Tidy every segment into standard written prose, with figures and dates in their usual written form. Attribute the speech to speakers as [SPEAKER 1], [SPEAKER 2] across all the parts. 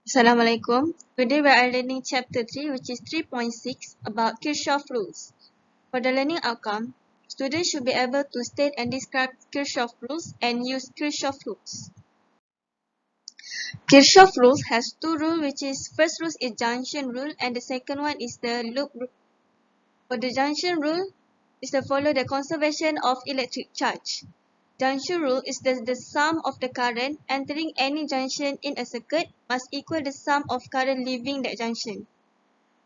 [SPEAKER 1] Assalamualaikum. Today we are learning chapter 3 which is 3.6 about Kirchhoff rules. For the learning outcome, students should be able to state and describe Kirchhoff rules and use Kirchhoff rules. Kirchhoff rules has two rules which is first rule is junction rule and the second one is the loop rule. For the junction rule is to follow the conservation of electric charge. Junction rule is the sum of the current entering any junction in a circuit must equal the sum of current leaving that junction.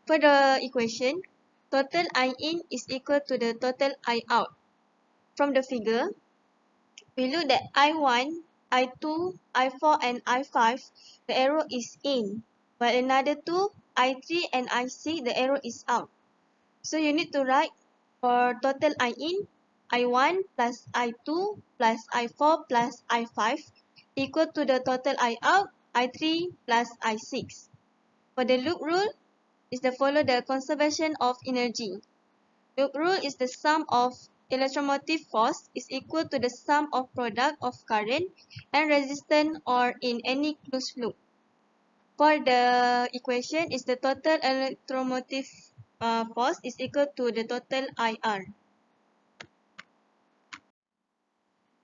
[SPEAKER 1] For the equation, total I in is equal to the total I out. From the figure, we look at I1, I2, I4 and I5, the arrow is in, while another two, I3 and I6, the arrow is out. So you need to write for total I in, I1 plus I2 plus I4 plus I5 equal to the total I out, I3 plus I6. For the loop rule, is to follow the conservation of energy. Loop rule is the sum of electromotive force is equal to the sum of product of current and resistance or in any closed loop. For the equation is the total electromotive force is equal to the total IR.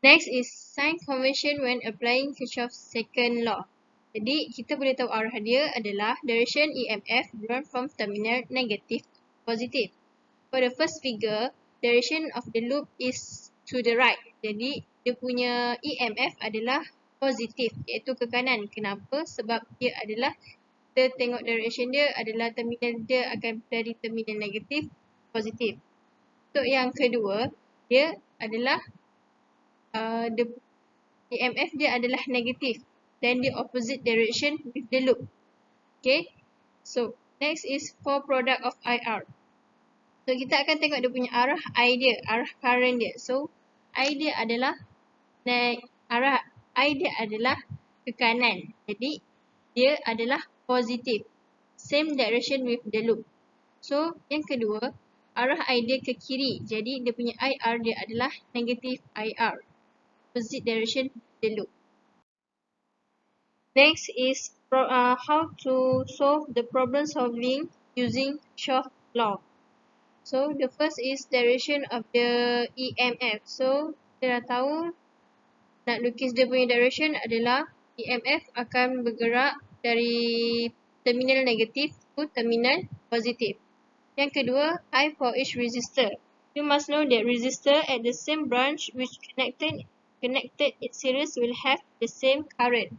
[SPEAKER 1] Next is sign convention when applying Kirchhoff's second law. Jadi kita boleh tahu arah dia adalah direction EMF drawn from terminal negative to positive. For the first figure, direction of the loop is to the right. Jadi dia punya EMF adalah positif iaitu ke kanan. Kenapa? Sebab dia adalah kita tengok direction dia adalah terminal dia akan dari terminal negatif positif. Untuk yang kedua, dia adalah the EMF dia adalah negatif dan the opposite direction with the loop. Okay, so next is for product of IR. So kita akan tengok dia punya arah I dia, arah current dia. So I dia adalah arah I dia adalah ke kanan. Jadi dia adalah positif. Same direction with the loop. So yang kedua, arah I dia ke kiri. Jadi dia punya IR dia adalah negative IR. Opposite direction the loop. Next is how to solve the problem solving using Kirchhoff law. So the first is direction of the EMF. So kita dah tahu nak lukis dia punya direction adalah EMF akan bergerak dari terminal negatif to terminal positif. Yang kedua, I for each resistor. You must know that resistor at the same branch which connected in series will have the same current.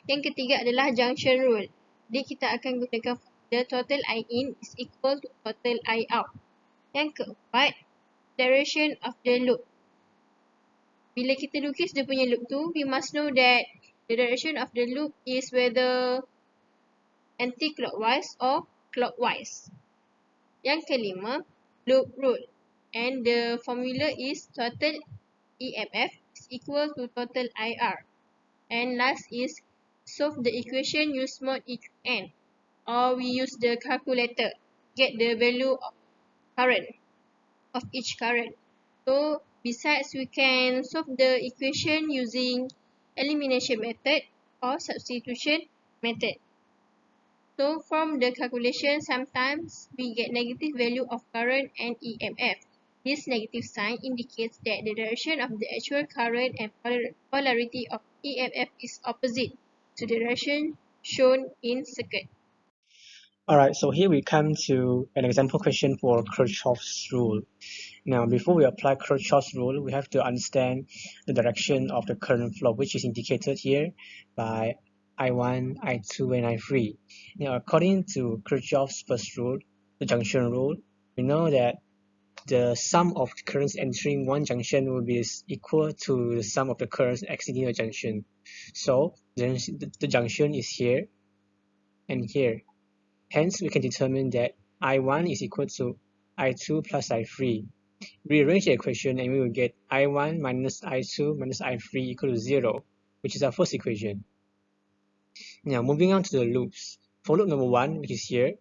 [SPEAKER 1] Yang ketiga adalah junction rule. Jadi kita akan gunakan the total I in is equal to total I out. Yang keempat, direction of the loop. Bila kita lukis dia punya loop tu, we must know that the direction of the loop is whether anti-clockwise or clockwise. Yang kelima, loop rule. And the formula is total EMF is equal to total IR. And last is solve the equation use mod EQN or we use the calculator get the value of current of each current. So besides we can solve the equation using elimination method or substitution method. So from the calculation sometimes we get negative value of current and EMF. This negative sign indicates that the direction of the actual current and polarity of EMF is opposite to the direction shown in circuit.
[SPEAKER 2] Alright, so here we come to an example question for Kirchhoff's rule. Now, before we apply Kirchhoff's rule, we have to understand the direction of the current flow, which is indicated here by I1, I2, and I3. Now, according to Kirchhoff's first rule, the junction rule, we know that the sum of currents entering one junction will be equal to the sum of the currents exiting a junction. So, the junction is here and here. Hence, we can determine that I1 is equal to I2 plus I3. Rearrange the equation and we will get I1 minus I2 minus I3 equal to 0, which is our first equation. Now, moving on to the loops. For loop number 1, which is here,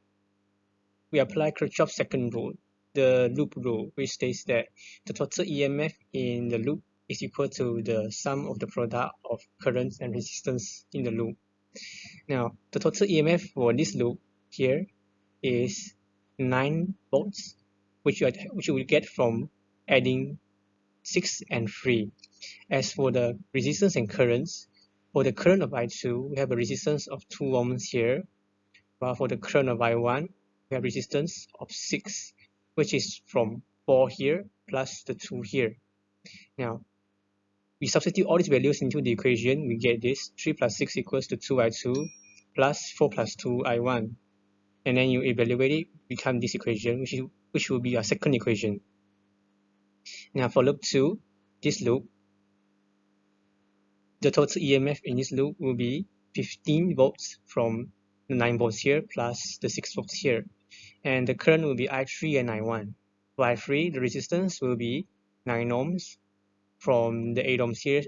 [SPEAKER 2] we apply Kirchhoff's second rule, the loop rule, which states that the total EMF in the loop is equal to the sum of the product of currents and resistance in the loop. Now, the total EMF for this loop here is 9 volts, which you will get from adding 6 and 3. As for the resistance and currents, for the current of I2, we have a resistance of 2 ohms here, while for the current of I1, we have resistance of 6, which is from 4 here plus the 2 here. Now, we substitute all these values into the equation, we get this 3 plus 6 equals to 2I2 plus 4 plus 2I1. And then you evaluate it, become this equation, which will be our second equation. Now for loop 2, this loop, the total EMF in this loop will be 15 volts from the 9 volts here plus the 6 volts here. And the current will be I3 and I1. For I3, the resistance will be 9 ohms from the 8 ohms here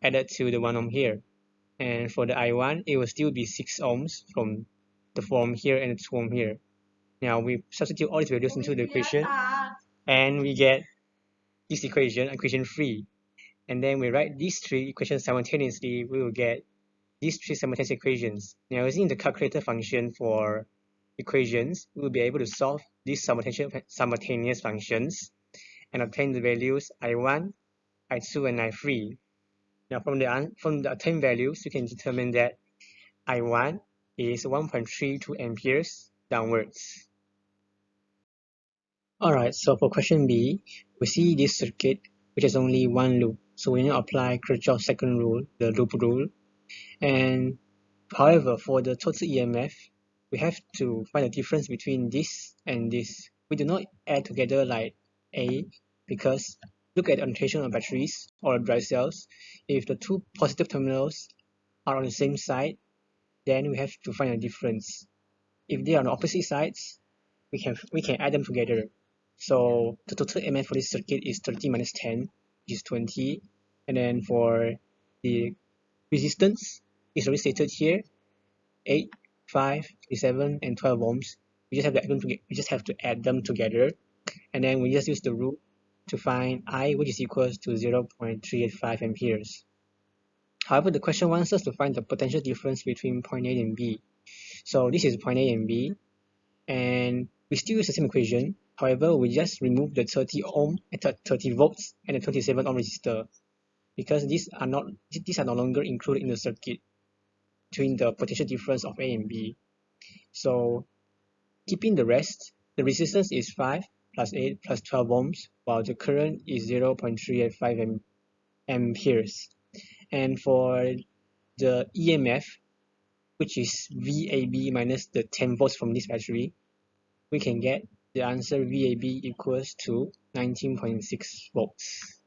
[SPEAKER 2] added to the 1 ohm here. And for the I1, it will still be 6 ohms from the 4 ohm here and the 2 ohm here. Now we substitute all these values into the equation and we get this equation, equation 3. And then we write these three equations simultaneously, we will get these three simultaneous equations. Now using the calculator function for equations, we will be able to solve these simultaneous functions and obtain the values I1, I2, and I3. Now from the obtained values, you can determine that I1 is 1.32 amperes downwards. Alright, so for question B, we see this circuit which has only one loop. So we now apply Kirchhoff's second rule, the loop rule. And however, for the total EMF, we have to find the difference between this and this. We do not add together like A, because look at the orientation of batteries or dry cells. If the two positive terminals are on the same side, then we have to find a difference. If they are on the opposite sides, we can add them together. So the total EMF for this circuit is 30 minus 10, which is 20. And then for the resistance, it's already stated here, 8, 5, 7, and 12 ohms. We just have to add them together. And then we just use the rule to find I, which is equals to 0.385 amperes. However, the question wants us to find the potential difference between point A and B. So this is point A and B, and we still use the same equation. However, we just remove the 30 ohm and 30 volts and the 27 ohm resistor, because these are no longer included in the circuit between the potential difference of A and B. So keeping the rest, the resistance is 5 plus 8 plus 12 ohms, while the current is 0.385 amperes. And for the EMF, which is VAB minus the 10 volts from this battery, we can get the answer VAB equals to 19.6 volts.